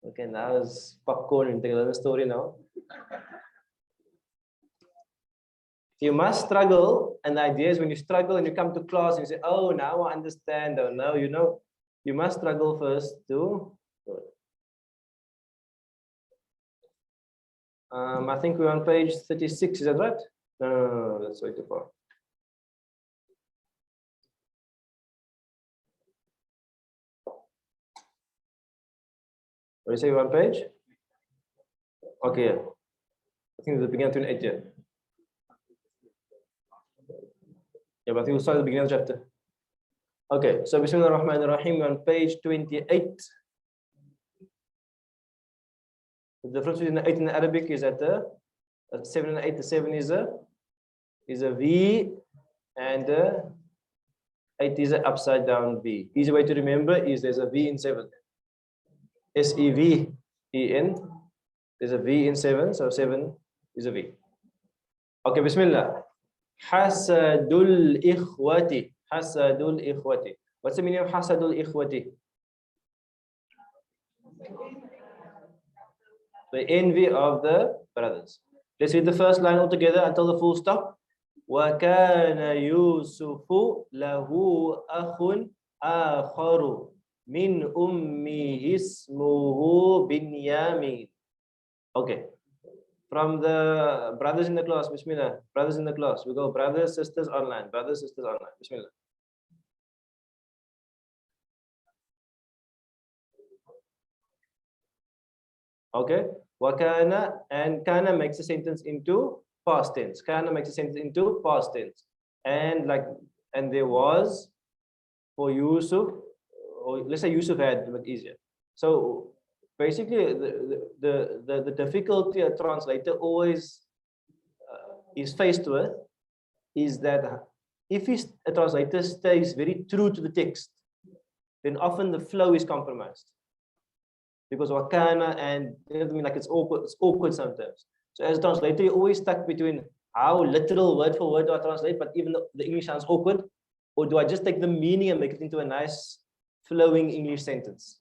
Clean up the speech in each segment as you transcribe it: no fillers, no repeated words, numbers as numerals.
Okay, now it's popcorn and the story now. You must struggle, and the idea is when you struggle and you come to class and you say, oh, now I understand, or now you know, you must struggle first to. I think we're on page 36, is that right? No, that's way too far. What do you say, one page? Okay, yeah. I think it's the beginning of 28 here. Yeah, but I think we'll start at the beginning of the chapter. Okay, so Bismillah ar-Rahman ar-Rahim on page 28. The difference between the 8 in Arabic is that the 7 and 8, the 7 is a V and the 8 is an upside down V. Easy way to remember is there's a V in 7. S-E-V-E-N. There's a V in 7, so 7 is a V. Okay, Bismillah. Hasadul ikhwati. Hasadul ikhwati. What's the meaning of hasadul ikhwati? The envy of the brothers. Let's read the first line altogether until the full stop. وَكَانَ يُوسُفُ لَهُ أَخٌ آخَرُ مِنْ أُمِّهِ اسْمُهُ بِنْيَامِينَ. Okay. From the brothers in the class, Bismillah. Brothers in the class. We go brothers, sisters online. Brothers, sisters online. Bismillah. Okay. Wakana, and kana makes a sentence into past tense. Kana makes a sentence into past tense. And there was for Yusuf, or let's say Yusuf had, but easier. So basically, the difficulty a translator always is faced with is that if a translator stays very true to the text, then often the flow is compromised. Because wakana and like it's awkward sometimes. So as a translator, you're always stuck between how literal word for word do I translate, but even the English sounds awkward, or do I just take the meaning and make it into a nice flowing English sentence?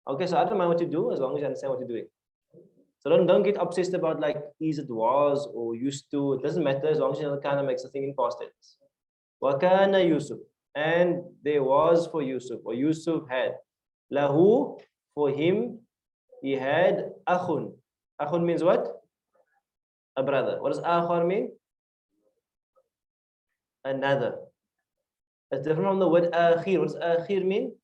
Okay, so I don't mind what you do as long as you understand what you're doing. So don't get obsessed about like is it was or used to. It doesn't matter as long as you kind of makes a thing in past tense. Wakana Yusuf, and there was for Yusuf, or Yusuf had. Lahu, for him, he had akhun. Akhun means what? A brother. What does akhar mean? Another. It's different from the word akhir. What does akhir mean?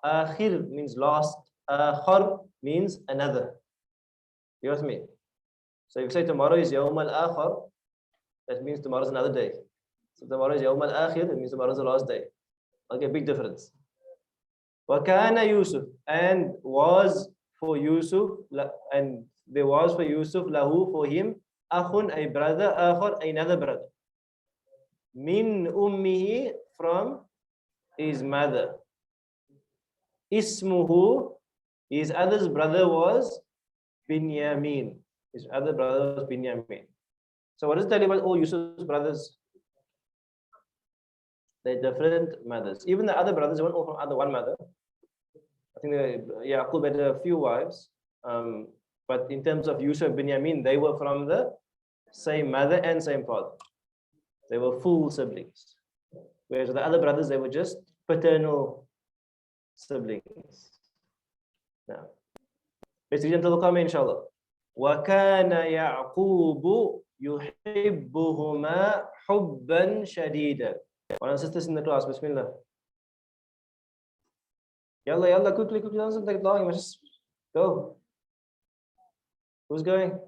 Akhir means last. Akhar means another. You know what I mean? So if you say tomorrow is Yawm al-Akhar, that means tomorrow is another day. So tomorrow is Yawm al-Akhir, that means tomorrow is the last day. Okay, big difference. Wakana Yusuf, and was for Yusuf, and there was for Yusuf, lahu, for him, akhun, a brother, akhar, another brother. Min ummihi, from his mother. Ismuhu, his other's brother was Binyamin. His other brother was Binyamin. So what does it tell you about all Yusuf's brothers? They're different mothers. Even the other brothers, they weren't all from other one mother. I think Yaqub had a few wives. But in terms of Yusuf and Binyamin, they were from the same mother and same father. They were full siblings. Whereas the other brothers, they were just paternal siblings. Now, let's read until the comment, inshallah. وَكَانَ يَعْقُوبُ يُحِبُّهُمَا حُبًّا شَدِيدًا. One of the sisters in the class, Bismillah. Yalla, quickly, doesn't take long, you must just go. Who's going?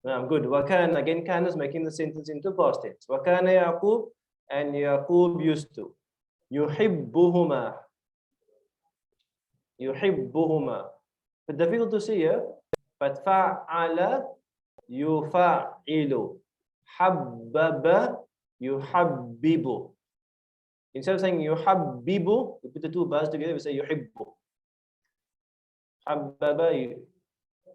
I'm good. Wakan, again, Khan is making the sentence into past tense. Wakana Yaqub, and Yaqub used to. Yuhibbuhuma. But difficult to see here. But fa'ala yufa'ilu. Habbaba yuhabbibu. Instead of saying yuhabbibu, we put the two bars together, we say yuhibbu. Habbaba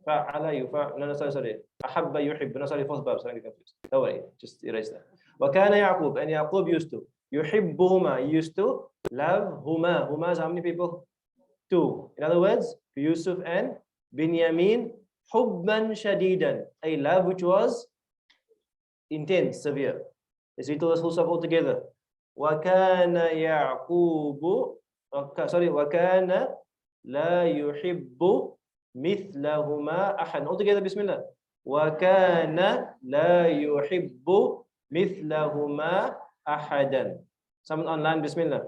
fa'ala yufa'. No, sorry. Ahabba yuhibbu. No, sorry, fourth bab. Sorry, confused. Don't worry, just erase that. Wakana Yaqub, and Yaqub used to. yuhibbuhuma. He used to love huma. Huma is how many people? Two. In other words, Yusuf and Binyamin, hubban shadidan, a love which was intense, severe. Let's read all this whole stuff all together. وَكَانَ يَعْقُوبُ وَكَانَ لَا يُحِبُّ مِثْلَهُمَا أَحَدٌ. All together, Bismillah. وَكَانَ لَا يُحِبُّ مِثْلَهُمَا أَحَدًا. Someone online, Bismillah.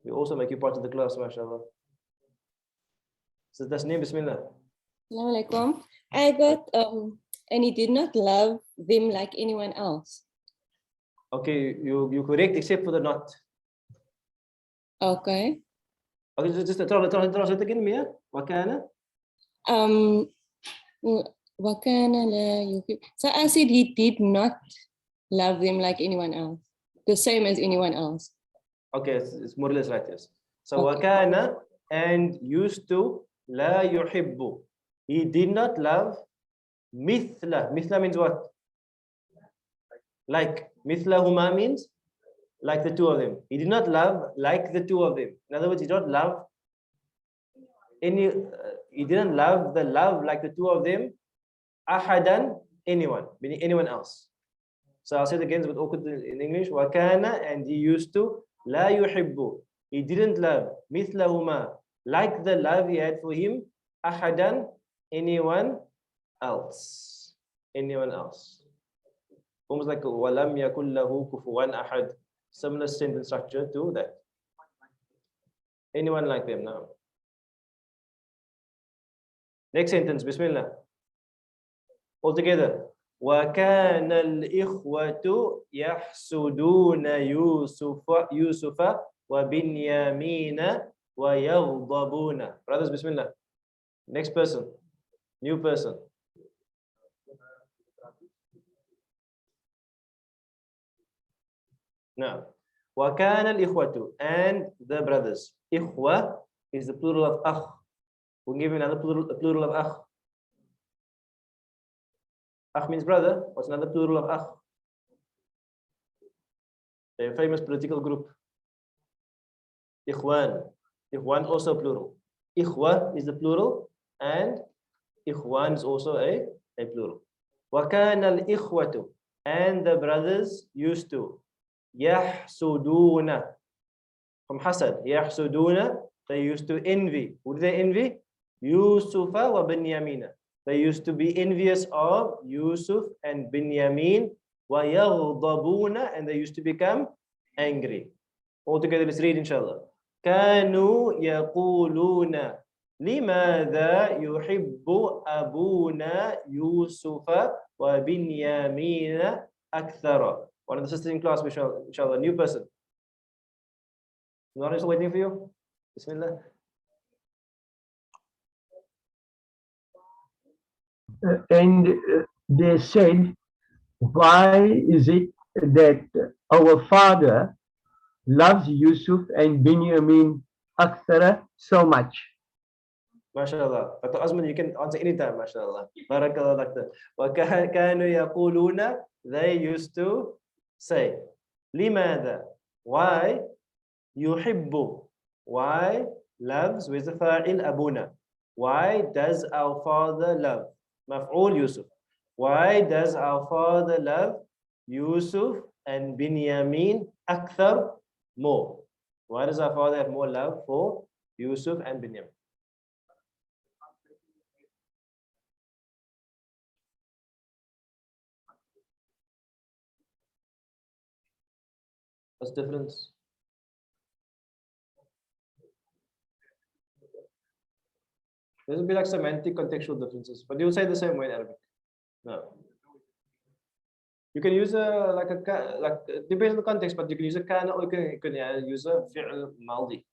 We also make you part of the class, mashallah. So that's name, Bismillah. Assalamu alaikum. I got and he did not love them like anyone else. Okay, you correct except for the not. Okay. Okay, just translate again, Mia. Wakana. Wakana la yuhib. So I said he did not love them like anyone else, the same as anyone else. Okay, it's more or less like this. So Okay. wakana and used to la yuhibbu. He did not love mithla. Mithla means what? Like. Mithla huma means like the two of them. He did not love like the two of them. In other words, he did not love any. He didn't love the love like the two of them. Ahadan, anyone, meaning anyone else. So I'll say it again, but awkward in English. Wakana, and he used to la yuhibbu. He didn't love mithlahuma, like the love he had for him. Ahadan, anyone else. Anyone else. Almost like walam yakul lahu kufuwan ahad. Similar sentence structure to that. Anyone like them now. Next sentence, Bismillah. All together. وَكَانَ الْإِخْوَةُ يَحْسُدُونَ يُوسُفَ وَبِنْيَامِينَ وَيَغْضَبُونَ. Brothers, Bismillah. Next person. New person. Now, وَكَانَ الْإِخْوَةُ and the brothers. Ikhwa is the plural of akh. We'll give you another plural of akh. Akh means brother. What's another plural of akh? A famous political group. Ikhwan. Ikhwan also plural. Ikhwa is the plural and Ikhwan is also a plural. وَكَانَ الْإِخْوَةُ and the brothers used to يَحْسُدُونَ from hasad. يَحْسُدُونَ, they used to envy. Who did they envy? Yusufa wa Binyamina. They used to be envious of Yusuf and Binyamin. وَيَغْضَبُونَ and they used to become angry. All together, let's read inshallah. كَانُوا يَقُولُونَ لِمَاذَا يُحِبُّ أَبُونَا يُوسُفَ وَبِنْيَامِينَ أَكْثَرَ. One of the sisters in class, inshallah, new person. Not still waiting for you? Bismillah. And they said, why is it that our father loves Yusuf and Binyamin Akthara so much? MashaAllah. Dr. Osman, you can answer anytime, MashaAllah. Barakallah, Doctor. وَكَانُوا يَقُولُونَ they used to say, لِمَاذَا why يُحِبُّ why loves with the fa'il abuna. Why does our father love? Maf'ul Yusuf. Why does our father love Yusuf and Binyamin akthar more? Why does our father have more love for Yusuf and Binyamin? What's the difference? There will be like semantic contextual differences, but you'll say the same way in Arabic. No. You can use like depends on the context, but you can use a kana or you can use a fi'l maldi.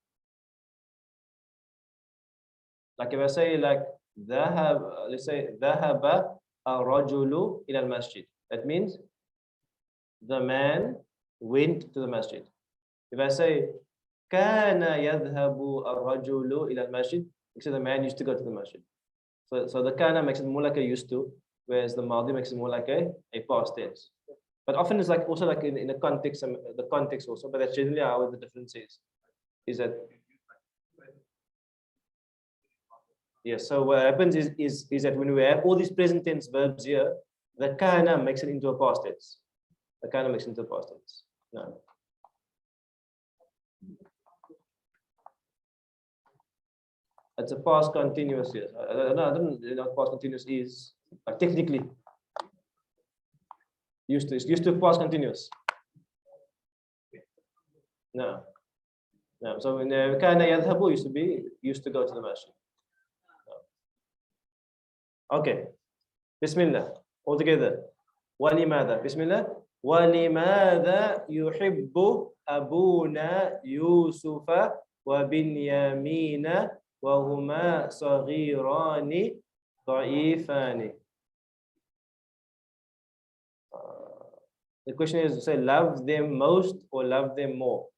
Like if I say like let's say ذهب الرجل إلى المسجد. That means the man went to the masjid. If I say كان يذهب الرجل إلى المسجد, so the man used to go to the masjid. So the kana makes it more like a used to, whereas the maldi makes it more like a past tense. But often it's like also like in a context, the context also, but that's generally how the difference is that. Yes, so what happens is that when we have all these present tense verbs here, the kana makes it into a past tense. The kana makes it into a past tense. No. It's a past continuous, yes. I don't know what past continuous is, but technically used to past continuous. No. No. So when kana yadhabu used to go to the masjid. No. Okay. Bismillah. All together. Walimada. Bismillah. Walimada yuhibbu abuna Yusufa wa Binyamina wa huma saghirani da'ifani. The question is, say, love them most or love them more?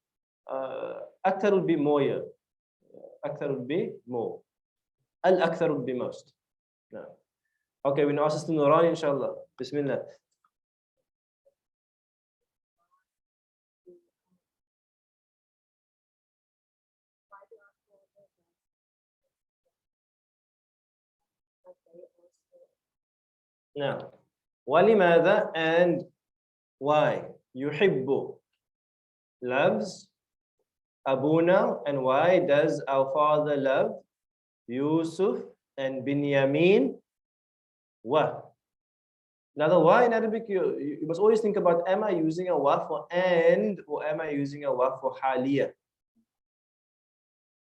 Akthar would be more here. Akthar would be more. Al-akthar would be most. No. Okay, we now ask to Nuran, inshallah. Bismillah. Now, walimada and why? Yuhibbu loves Abuna, and why does our father love Yusuf and Binyamin? Wa. Now the why in Arabic, you must always think about, am I using a wa for and, or am I using a wa for haliya?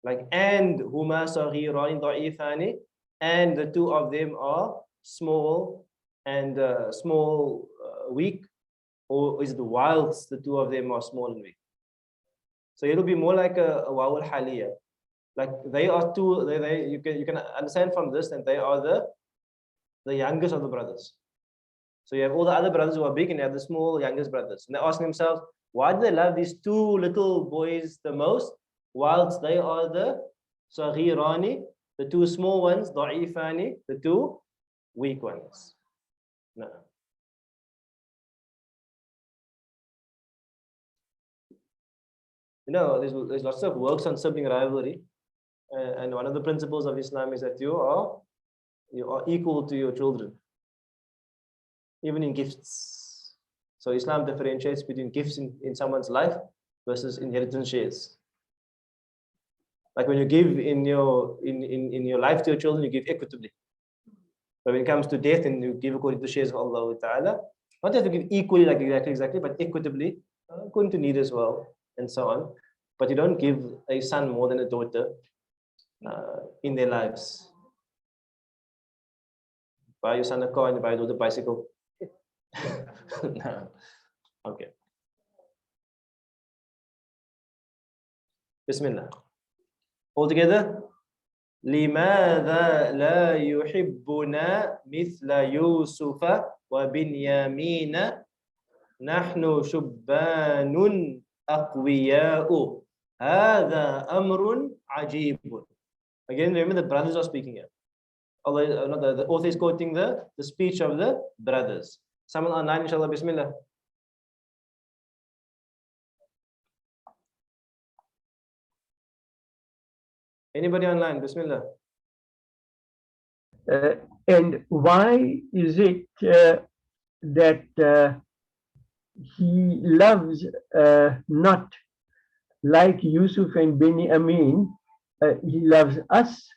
Like and huma saghirani da'ifani, and the two of them are small and weak, or is it whilst the two of them are small and weak? So it'll be more like a wawul haliya. Like they are two, you can understand from this that they are the youngest of the brothers. So you have all the other brothers who are big and you have the small youngest brothers. And they're asking themselves, why do they love these two little boys the most, whilst they are the saghirani, the two small ones, da'ifani, the two weak ones? No. You know, there's lots of works on sibling rivalry, and one of the principles of Islam is that you are equal to your children, even in gifts. So Islam differentiates between gifts in someone's life versus inheritance shares. Like when you give in your life to your children, you give equitably. But when it comes to death, and you give according to the shares of Allah Ta'ala, not have to give equally, like exactly, but equitably, according to need as well, and so on. But you don't give a son more than a daughter in their lives. Buy your son a car and buy your daughter a bicycle. No. Okay. Bismillah. All together. لماذا لا يحبنا مثل يوسف وبنيامين نحن شبان أقوياء هذا أمر عجيب. Again, remember the brothers are speaking here. Although the author is quoting the speech of the brothers. Someone online, inshallah, bismillah. Anybody online, bismillah. And why is it that he loves not like Yusuf and Binyamin? He loves us,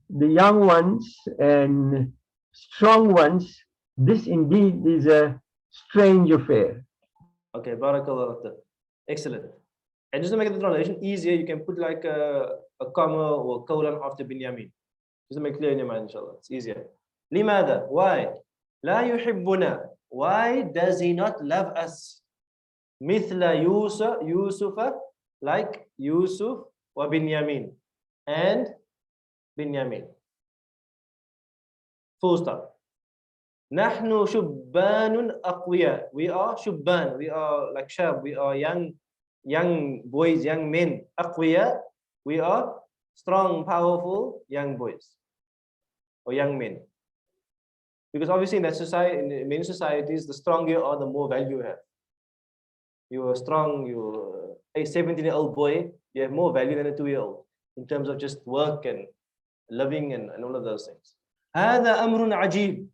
the young ones and strong ones. This indeed is a strange affair. Okay, barakallah. Excellent. And just to make the translation easier, you can put like a comma or a colon after Binyamin. Just to make it clear in your mind, inshallah. It's easier. Limada? Why? La yuhibbuna. Why does he not love us? Mithla Yusufa, like Yusuf wa Binyamin. And Binyamin. Full stop. Nahnu shubbanun aqwiya. We are shubban. We are like shab. We are young boys, young men. Aqwiya. We are strong, powerful young boys or young men. Because obviously in that society, in many societies, the stronger you are, the more value you have. you're strong, you're a 17-year-old boy, you have more value than a 2-year-old in terms of just work and living and all of those things. هذا أمر عجيب.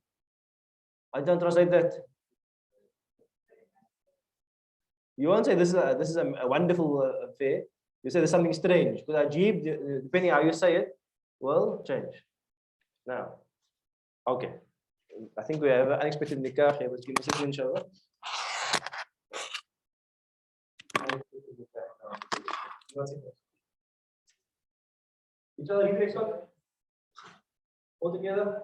I don't translate that. You won't say this is a wonderful affair. You say there's something strange. Because ajib, depending how you say it, will change. Now, okay. I think we have an unexpected nikah here. Let's give us a second, inshallah. Inshallah, you next one. All together.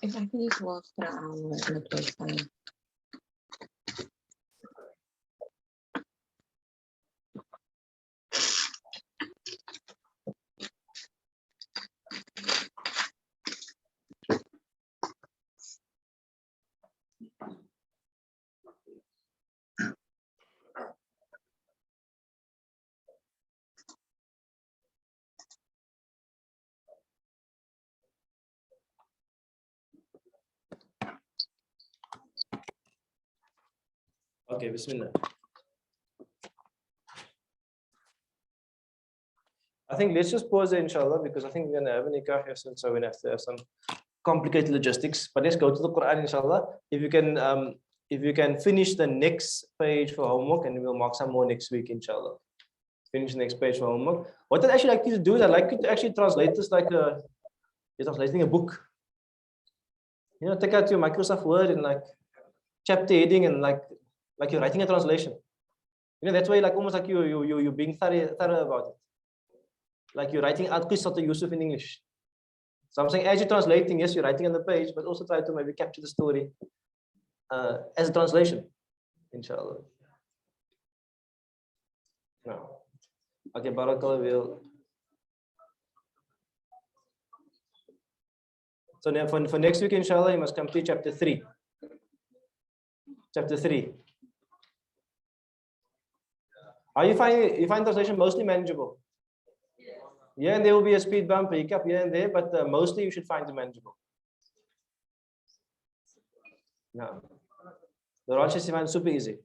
If I can just walk for an hour in a place fine. Okay, Bismillah. I think let's just pause there, inshallah, because I think we're going to have a nikah here soon, so we're going to have to have some complicated logistics. But let's go to the Quran, inshallah. If you can finish the next page for homework, and we'll mark some more next week, inshallah. Finish the next page for homework. What I'd actually like you to do is I'd like you to actually translate this like you're translating a book. You know, take out your Microsoft Word and like chapter heading and like you're writing a translation. You know, that's why like almost like you're being thorough about it. Like you're writing out Qissat Yusuf in English. So I'm saying as you're translating, yes, you're writing on the page, but also try to maybe capture the story as a translation, inshallah. No. Okay, Barakallah will. So now for next week, inshallah, you must complete chapter 3. Chapter 3. How you find translation mostly manageable? Yeah, and there will be a speed bump, hiccup here and there, but mostly you should find it manageable. No. The Rosh is super easy.